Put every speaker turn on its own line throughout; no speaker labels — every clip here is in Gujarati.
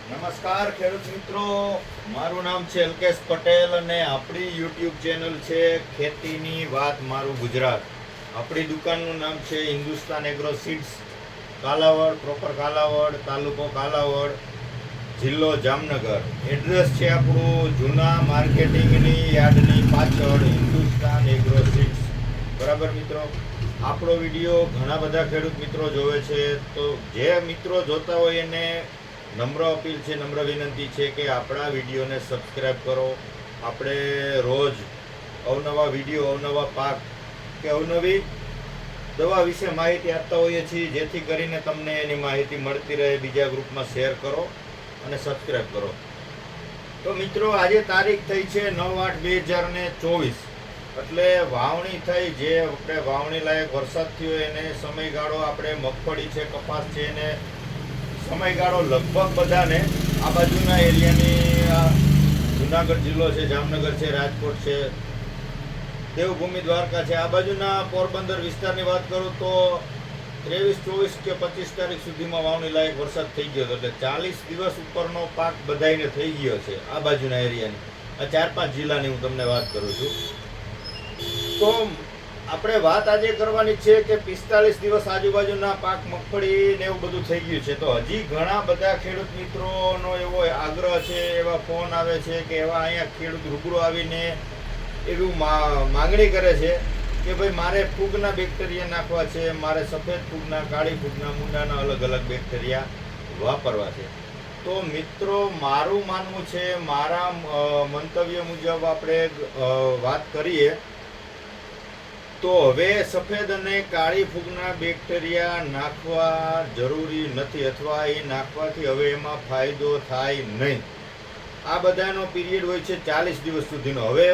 નમસ્કાર ખેડૂત મિત્રો, મારું નામ છે અલ્કેશ પટેલ અને આપણી યુટ્યુબ ચેનલ છે ખેતીની વાત મારું ગુજરાત. આપણી દુકાનનું નામ છે Hindustan agro seeds, Kalavad, proper Kalavad, તાલુકો કાલાવડ, જિલ્લો જામનગર. એડ્રેસ છે આપણું જૂના માર્કેટિંગની યાર્ડની પાછળ હિન્દુસ્તાન એગ્રો સીડ્સ. બરાબર મિત્રો, આપણો વિડીયો ઘણા બધા ખેડૂત મિત્રો જોવે છે, તો જે મિત્રો જોતા હોય એને નમ્ર અપીલ છે, નમ્ર વિનંતી છે કે આપણા વિડીયોને સબસ્ક્રાઈબ કરો. આપણે રોજ અવનવા વિડીયો, અવનવા પાક કે અવનવી દવા વિશે માહિતી આપતા હોઈએ છીએ, જેથી કરીને તમને એની માહિતી મળતી રહે. બીજા ગ્રુપમાં શેર કરો અને સબસ્ક્રાઈબ કરો. તો મિત્રો, આજે તારીખ થઈ છે 9/8/2024, એટલે વાવણી થઈ. જે આપણે વાવણી લાયક વરસાદ થયો એને સમયગાળો, આપણે મગફળી છે, કપાસ છે, એને સમયગાળો લગભગ બધાને આ બાજુના એરિયાની જુનાગઢ જિલ્લો છે, જામનગર છે, રાજકોટ છે, દેવભૂમિ દ્વારકા છે, આ બાજુના પોરબંદર વિસ્તારની વાત કરું તો 23, 24 કે 25 તારીખ સુધીમાં વાવણી લાયક વરસાદ થઈ ગયો હતો. એટલે 40 દિવસ ઉપરનો પાક બધાઈને થઈ ગયો છે આ બાજુના એરિયાની. આ 4-5 જિલ્લાની હું તમને વાત કરું છું. તો આપણે વાત આજે કરવાની છે કે 45 દિવસ આજુબાજુના પાક મગફળી ને એવું બધું થઈ ગયું છે. તો હજી ઘણા બધા ખેડૂત મિત્રોનો એવો આગ્રહ છે, એવા ફોન આવે છે કે એવા અહીંયા ખેડૂત રૂબરૂ આવીને એવું માંગણી કરે છે કે ભાઈ મારે ફૂગના બેક્ટેરિયા નાખવા છે, મારે સફેદ ફૂગના, કાળી ફૂગના, મૂંડાના અલગ અલગ બેક્ટેરિયા વાપરવા છે. તો મિત્રો, મારું માનવું છે, મારા મંતવ્ય મુજબ આપણે વાત કરીએ તો હવે સફેદ અને કાળી ફૂગના બેક્ટેરિયા નાખવા જરૂરી નથી, અથવા એ નાખવાથી હવે એમાં ફાયદો થાય નહીં. આ બધાનો પીરિયડ હોય છે 40 દિવસ સુધીનો. હવે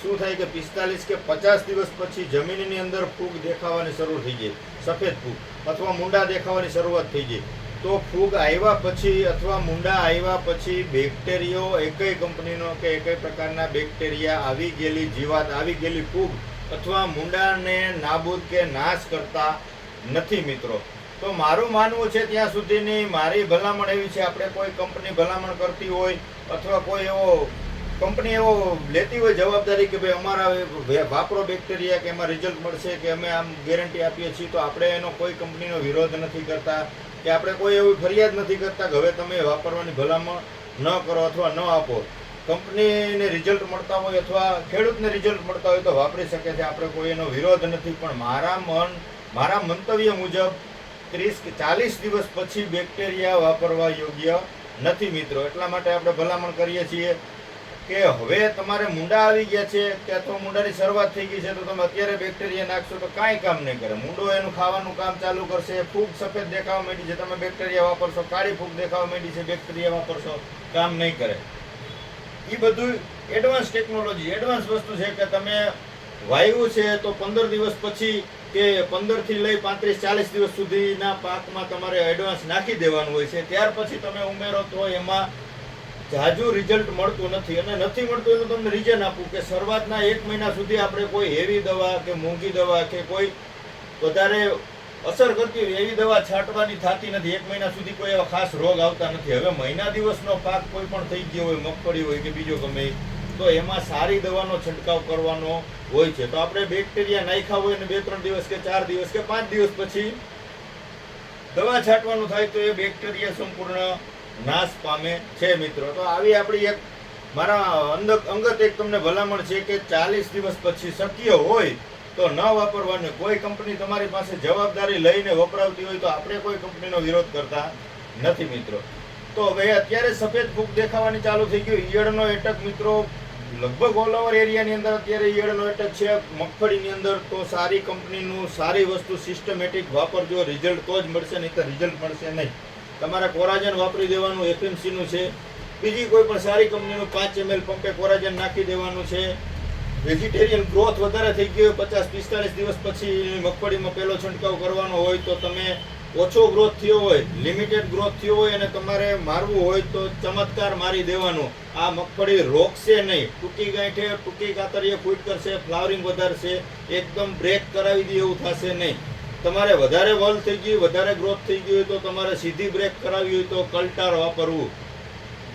શું થાય કે 45 કે 50 દિવસ પછી જમીનની અંદર ફૂગ દેખાવાની શરૂ થઈ જાય, સફેદ ફૂગ અથવા મૂંડા દેખાવાની શરૂઆત થઈ જાય. તો ફૂગ આવ્યા પછી અથવા મૂંડા આવ્યા પછી બેક્ટેરિયો, એકય કંપનીનો કે એકય પ્રકારના બેક્ટેરિયા, આવી ગયેલી જીવાત, આવી ગયેલી ફૂગ અથવા મૂંડાને નાબૂદ કે નાશ કરતા નથી મિત્રો. તો મારું માનવું છે ત્યાં સુધીની મારી ભલામણ એવી છે, આપણે કોઈ કંપની ભલામણ કરતી હોય અથવા કોઈ એવો કંપની એવો લેતી હોય જવાબદારી કે ભાઈ અમારા વાપરો બેક્ટેરિયા કે એમાં રિઝલ્ટ મળશે કે અમે આમ ગેરંટી આપીએ છીએ, તો આપણે એનો કોઈ કંપનીનો વિરોધ નથી કરતા કે આપણે કોઈ એવી ફરિયાદ નથી કરતા કે હવે તમે વાપરવાની ભલામણ ન કરો અથવા ન આપો. કંપનીને રિઝલ્ટ મળતા હોય અથવા ખેડૂતને રિઝલ્ટ મળતા હોય તો વાપરી શકે છે, આપણે કોઈ એનો વિરોધ નથી. પણ મારા મંતવ્ય મુજબ 30 કે 40 દિવસ પછી બેક્ટેરિયા વાપરવા યોગ્ય નથી મિત્રો. એટલા માટે આપણે ભલામણ કરીએ છીએ કે હવે તમારે મૂંડા આવી ગયા છે કે અથવા મૂંડાની શરૂઆત થઈ ગઈ છે, તો તમે અત્યારે બેક્ટેરિયા નાખશો તો કાંઈ કામ નહીં કરે. મૂંડો એનું ખાવાનું કામ ચાલુ કરશે, ફૂગ સફેદ દેખાવા માંડી છે, તમે બેક્ટેરિયા વાપરશો, કાળી ફૂગ દેખાવા માંડી છે, બેક્ટેરિયા વાપરશો, કામ નહીં કરે. એ બધું એડવાન્સ ટેકનોલોજી, એડવાન્સ વસ્તુ છે કે તમે વાવ્યું છે તો 15 દિવસ પછી કે 15 થી લઈ 35-40 દિવસ સુધીના પાકમાં તમારે એડવાન્સ નાખી દેવાનું હોય છે. ત્યાર પછી તમે ઉમેરો તો એમાં જાજુ રિઝલ્ટ મળતું નથી. અને નથી મળતું એનું તમને રીઝન આપું કે શરૂઆતના 1 મહિના સુધી આપણે કોઈ હેવી દવા કે મોંઘી દવા કે કોઈ વધારે અસર કરતી હોય એવી દવા છાંટવાની થતી નથી. 1 મહિના સુધી કોઈ એવા ખાસ રોગ આવતા નથી. હવે મહિના દિવસનો પાક કોઈ પણ થઈ ગયો હોય, મગફળી હોય કે બીજો ગમે, તો એમાં સારી દવાનો છંટકાવ કરવાનો હોય છે. તો આપણે બેક્ટેરિયા નાખ્યા હોય ને 2-3 દિવસ કે 4 દિવસ કે 5 દિવસ પછી દવા છાંટવાનું થાય તો એ બેક્ટેરિયા સંપૂર્ણ નાશ પામે છે મિત્રો. તો આવી આપણી એક મારા અંગત એક તમને ભલામણ છે કે 40 દિવસ પછી શક્ય હોય તો ન વાપરવાનું. કોઈ કંપની તમારી પાસે જવાબદારી લઈને વપરાવતી હોય તો આપણે કોઈ કંપનીનો વિરોધ કરતા નથી મિત્રો. તો હવે અત્યારે સફેદ ફૂગ દેખાવાની ચાલુ થઈ ગયું. ઈયળનો એટક મિત્રો લગભગ ઓલ ઓવર એરિયાની અંદર અત્યારે ઈયળનો એટક છે મગફળીની અંદર. તો સારી કંપનીનું, સારી વસ્તુ સિસ્ટમેટિક વાપરજો, રિઝલ્ટ તો જ મળશે, નહીં તો રિઝલ્ટ મળશે નહીં. તમારે કોરાજન વાપરી દેવાનું, એફએમસીનું છે, બીજી કોઈ પણ સારી કંપનીનું 5 ml પંપે કોરાજન નાખી દેવાનું છે. વેજીટેરિયન ગ્રોથ વધારે થઈ ગયો 50-45 દિવસ પછી મગફળીમાં પહેલો છંટકાવ કરવાનો હોય તો તમે ઓછો ગ્રોથ થયો હોય, લિમિટેડ ગ્રોથ થયો હોય અને તમારે મારવું હોય તો ચમત્કાર મારી દેવાનો. આ મગફળી રોકશે નહીં, ટૂંકી ગાંઠે, ટૂંકી કાતરીએ ફૂટ કરશે, ફ્લાવરિંગ વધારશે, એકદમ બ્રેક કરાવી દે એવું થશે નહીં. તમારે વધારે વલ થઈ ગઈ, વધારે ગ્રોથ થઈ ગઈ હોય તો તમારે સીધી બ્રેક કરાવી હોય તો કલ્ટાર વાપરવું.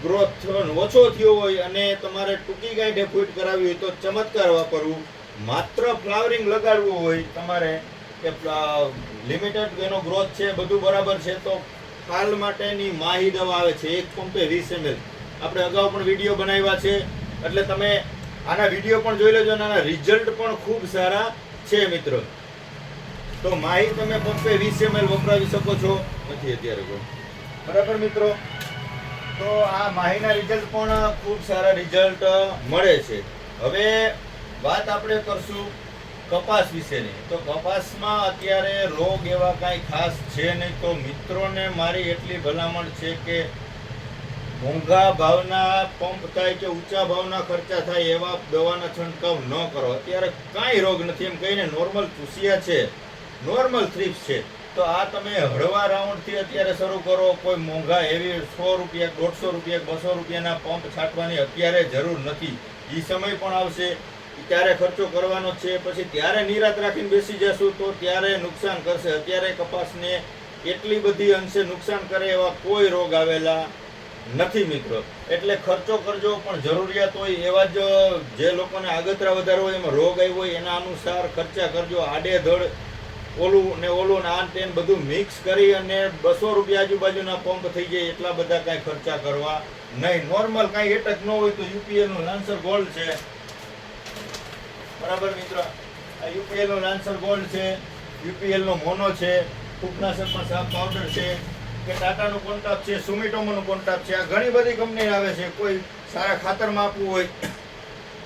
ગ્રોથ ઓછો થયો હોય અને તમારે ટૂંકી ગાંઠે ફૂટ કરાવી હોય તો ચમત્કાર વાપરવું. માત્ર ફ્લાવરિંગ લગાડવું હોય તમારે કે લિમિટેડ એનો ગ્રોથ છે, બધું બરાબર છે, તો ફાલ માટેની માહી દવા આવે છે, એક પંપે 20 ml. આપણે અગાઉ પણ વિડીયો બનાવ્યા છે, એટલે તમે આના વિડીયો પણ જોઈ લેજો. આના રિઝલ્ટ પણ ખૂબ સારા છે મિત્રો. તો માહી તમે પંપે 20 ml વપરાવી શકો છો. નથી અત્યારે કોઈ બરાબર મિત્રો. તો આ માહીના રિઝલ્ટ પણ ખૂબ સારા રિઝલ્ટ મળે છે. હવે વાત આપણે કરશું કપાસ વિશેની. તો કપાસમાં અત્યારે રોગ એવા કાંઈ ખાસ છે નહીં. તો મિત્રોને મારી એટલી ભલામણ છે કે મોંઘા ભાવના પંપ થાય કે ઊંચા ભાવના ખર્ચા થાય એવા દવાના છંટકાવ ન કરો. અત્યારે કાંઈ રોગ નથી એમ કહીને નોર્મલ ચૂસિયા છે, નોર્મલ થ્રીપ્સ છે, તો આ તમે હળવા રાઉન્ડથી અત્યારે શરૂ કરો. કોઈ મોંઘા એવી 100 રૂપિયા, 150 રૂપિયા, 200 રૂપિયાના પંપ છાંટવાની અત્યારે જરૂર નથી. એ સમય પણ આવશે ત્યારે ખર્ચો કરવાનો છે. પછી ત્યારે નિરાત રાખીને બેસી જશું તો ત્યારે નુકસાન કરશે. અત્યારે કપાસને એટલી બધી અંશે નુકસાન કરે એવા કોઈ રોગ આવેલા નથી મિત્રો. એટલે ખર્ચો કરજો, પણ જરૂરિયાત હોય એવા જ જે લોકોને આગતરા વધારે હોય, એમાં રોગ આવ્યો હોય એના અનુસાર ખર્ચા કરજો. આડેધડ ઓલું ને આ તેન બધું મિક્સ કરી અને 200 રૂપિયા આજુબાજુના પંપ થઈ જાય એટલા બધા કાંઈ ખર્ચા કરવા નહીં. નોર્મલ કાંઈ એટક ન હોય તો યુપીએલ નું લાન્સર ગોલ્ડ છે, બરાબર મિત્રો. આ યુપીએલ નું લાન્સર ગોલ્ડ છે, યુપીએલ નો મોનો છે, ફૂગનાશકમાં સાફ પાવડર છે, કે ટાટાનું કોન્ટાપ છે, સુમિટોમોનું કોન્ટાપ છે. આ ઘણી બધી કંપની આવે છે. કોઈ સારા ખાતરમાં આપવું હોય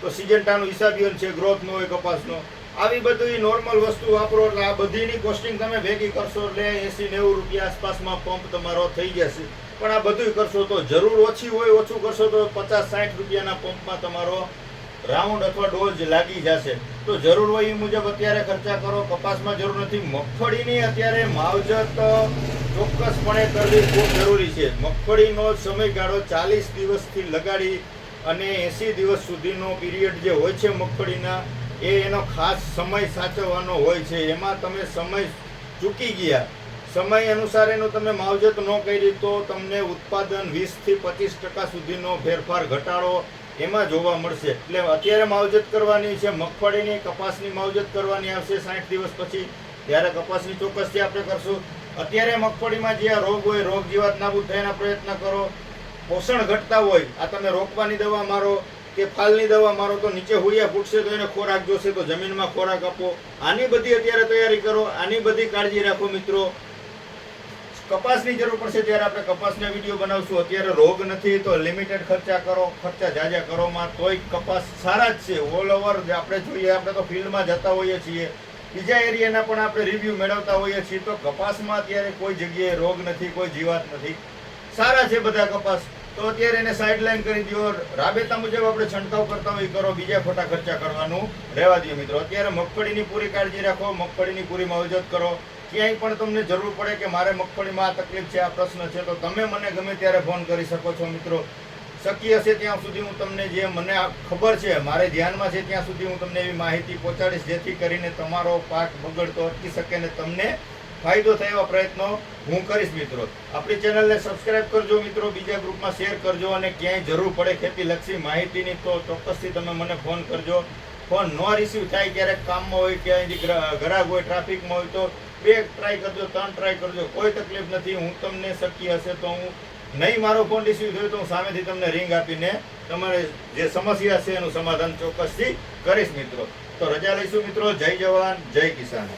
તો સિજન્ટાનું હિસાબિયન છે, ગ્રોથ નો હોય કપાસનો. આવી બધી નોર્મલ વસ્તુ વાપરો એટલે આ બધીની કોસ્ટિંગ તમે ભેગી કરશો એટલે 80-90 રૂપિયા આસપાસમાં પંપ તમારો થઈ જશે. પણ આ બધું કરશો તો જરૂર ઓછી હોય, ઓછું કરશો તો 50-60 રૂપિયાના પંપમાં તમારો રાઉન્ડ અથવા ડોઝ લાગી જશે. તો જરૂર હોય એ મુજબ અત્યારે ખર્ચા કરો. કપાસમાં જરૂર નથી. મગફળીની અત્યારે માવજત ચોક્કસપણે કરવી ખૂબ જરૂરી છે. મગફળીનો સમયગાળો 40 દિવસથી લગાડી અને 80 દિવસ સુધીનો પીરિયડ જે હોય છે મગફળીના, એનો ખાસ સમય સાચવવાનો હોય છે. એમાં તમે સમય ચૂકી ગયા, સમય અનુસાર એનું તમે માવજત ન કરી તો તમને ઉત્પાદન 20 થી 25% સુધીનો ફેરફાર, ઘટાડો એમાં જોવા મળશે. એટલે અત્યારે માવજત કરવાની છે મગફળીની. કપાસની માવજત કરવાની આવશે 60 દિવસ પછી, ત્યારે કપાસની ચોક્કસથી આપણે કરશું. અત્યારે મગફળીમાં જે આ રોગ હોય, રોગ જીવાત નાબૂદ થવાના પ્રયત્ન કરો. પોષણ ઘટતા હોય, આ તમે રોકવાની દવા મારો કે ફાલની દવા મારો તો નીચે હુડિયા ફૂટશે તો એને ખોરાક જોશે, તો જમીનમાં ખોરાક આપો. આની બધી અત્યારે તૈયારી કરો, આની બધી કાળજી રાખો મિત્રો. કપાસની જરૂર પડશે ત્યારે આપણે કપાસના વિડીયો બનાવશું. અત્યારે રોગ નથી તો લિમિટેડ ખર્ચા કરો, ખર્ચા જાજા કરોમાં તોય કપાસ સારા જ છે. ઓલ ઓવર આપણે જોઈએ, આપણે તો ફિલ્ડમાં જતા હોઈએ છીએ, બીજા એરિયાના પણ આપણે રિવ્યૂ મેળવતા હોઈએ છીએ. તો કપાસમાં અત્યારે કોઈ જગ્યાએ રોગ નથી, કોઈ જીવાત નથી, સારા છે બધા કપાસ. તો અત્યારે એને સાઇડલાઇન કરી દો. રાબેતા મુજબ આપણે છંટકાવ કરતા હોય કરો, બીજા ખોટા ખર્ચા કરવાનું રહેવા દો મિત્રો. અત્યારે મગફળીની પૂરી કાળજી રાખો, મગફળીની પૂરી માવજત કરો. ક્યાંય પણ તમને જરૂર પડે કે મારે મગફળીમાં આ તકલીફ છે, આ પ્રશ્ન છે, તો તમે મને ગમે ત્યારે ફોન કરી શકો છો મિત્રો. શક્ય હશે ત્યાં સુધી હું તમને જે મને ખબર છે, મારે ધ્યાનમાં છે ત્યાં સુધી હું તમને એવી માહિતી પહોંચાડીશ, જેથી કરીને તમારો પાક બગડતો અટકી શકે ને તમને ફાયદો થાય એવા પ્રયત્નો હું કરીશ મિત્રો. આપણી ચેનલને સબસ્ક્રાઇબ કરજો મિત્રો, બીજા ગ્રુપમાં શેર કરજો, અને ક્યાંય જરૂર પડે ખેતીલક્ષી માહિતીની તો ચોક્કસથી તમે મને ફોન કરજો. ફોન ન રિસીવ થાય, ક્યારેક કામમાં હોય, ક્યાંય ગ્રાહક હોય, ટ્રાફિકમાં હોય, તો 2 ટ્રાય કરજો, 3 ટ્રાય કરજો, કોઈ તકલીફ નથી. હું તમને શક્ય હશે તો હું નહીં મારો ફોન રિસીવ થયો તો હું સામેથી તમને રિંગ આપીને તમારે જે સમસ્યા છે એનું સમાધાન ચોક્કસથી કરીશ મિત્રો. તો રજા લઈશું મિત્રો. જય જવાન, જય કિસાન.